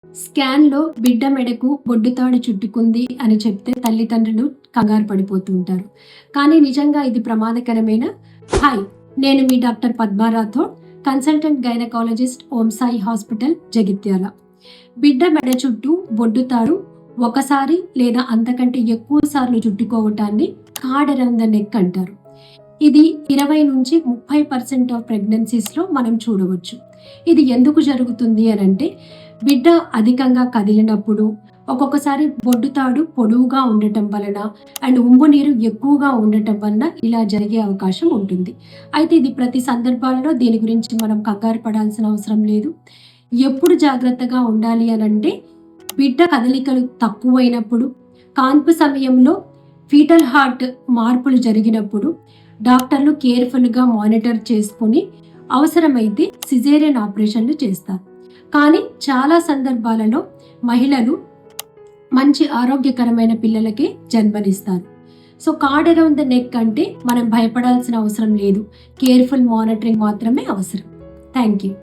స్కాన్‌లో బిడ్డ మెడకు బొడ్డుతాడు చుట్టుకుంది అని చెప్తే తల్లిదండ్రులు కంగారు పడిపోతూ ఉంటారు. కానీ నిజంగా ఇది ప్రమాదకరమేనా? హాయ్! నేను మీ doctor Padma Rathod, consultant gynaecologist Om Sai hospital, Jagtial. బిడ్డ మెడ చుట్టూ బొడ్డుతాడు ఒకసారి లేదా అంతకంటే ఎక్కువ సార్లు చుట్టుకోవటాన్ని కార్డ్ అరౌండ్ ద నెక్ అంటారు. ఇది 20-30% ఆఫ్ ప్రెగ్నెన్సీస్‌లో మనం చూడవచ్చు. ఇది ఎందుకు జరుగుతుంది అనంటే, బిడ్డ అధికంగా కదిలినప్పుడు, ఒక్కొక్కసారి బొడ్డుతాడు పొడవుగా ఉండటం వలన అండ్ ఉమ్ము నీరు ఎక్కువగా ఉండటం వలన ఇలా జరిగే అవకాశం ఉంటుంది. అయితే ఇది ప్రతి సందర్భాల్లో దీని గురించి మనం కంగారు పడాల్సిన అవసరం లేదు. ఎప్పుడు జాగ్రత్తగా ఉండాలి అనంటే, బిడ్డ కదలికలు తక్కువైనప్పుడు, కాన్పు సమయంలో ఫీటల్ హార్ట్ మార్పులు జరిగినప్పుడు డాక్టర్లు కేర్ఫుల్గా మానిటర్ చేసుకుని అవసరమైతే సిజేరియన్ ఆపరేషన్లు చేస్తారు. కానీ చాలా సందర్భాలలో మహిళలు మంచి ఆరోగ్యకరమైన పిల్లలకే జన్మనిస్తారు. So cord around the neck అంటే మనం భయపడాల్సిన అవసరం లేదు. కేర్ఫుల్ మానిటరింగ్ మాత్రమే అవసరం. Thank you.